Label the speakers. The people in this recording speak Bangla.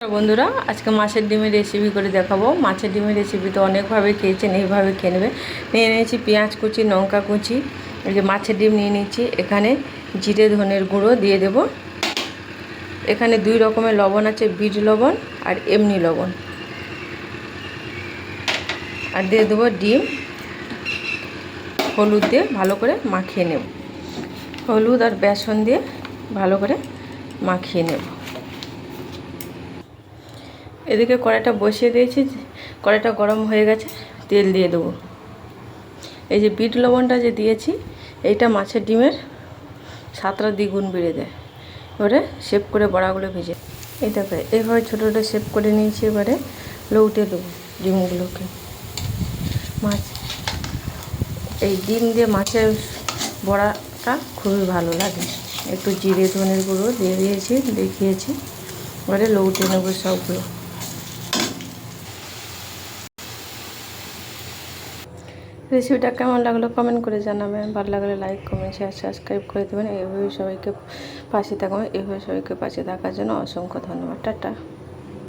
Speaker 1: বন্ধুরা আজকে মাছের ডিমের রেসিপি করে দেখাবো। মাছের ডিমের রেসিপি তো অনেকভাবে খেয়েছেন, এইভাবে খেয়ে নেবে। নিয়ে নিয়েছি পেঁয়াজ কুচি, লঙ্কা কুচি, এই যে মাছের ডিম নিয়ে নিচ্ছি। এখানে জিরে ধনের গুঁড়ো দিয়ে দেব। এখানে দুই রকমের লবণ আছে, বিট লবণ আর এমনি লবণ। আর দিয়ে দেবো ডিম, হলুদ দিয়ে ভালো করে মাখিয়ে নেব। হলুদ আর বেসন দিয়ে ভালো করে মাখিয়ে নেব। এদিকে কড়াইটা বসিয়ে দিয়েছি, কড়াইটা গরম হয়ে গেছে, তেল দিয়ে দেবো। এই যে বিট লবণটা যে দিয়েছি, এইটা মাছের ডিমের স্বাদটা দ্বিগুণ বেড়ে দেয়। এবারে শেপ করে বড়াগুলো ভেজে এটাকে এইভাবে ছোটো ছোটো শেপ করে নিয়েছি। এবারে লউটে দেবো ডিমগুলোকে। মাছ এই ডিম দিয়ে মাছের বড়াটা খুবই ভালো লাগে। একটু জিরে ধনের গুঁড়ো দিয়ে দিয়েছি, দেখিয়েছি। এবারে লউটে নেবো সবগুলো। রেসিপিটা কেমন লাগলো কমেন্ট করে জানাবেন। ভালো লাগলে লাইক কমেন্ট শেয়ার সাবস্ক্রাইব করে দেবেন। এইভাবে সবাইকে পাশে থাকবেন। এইভাবে সবাইকে পাশে থাকার জন্য অসংখ্য ধন্যবাদ। টাটা।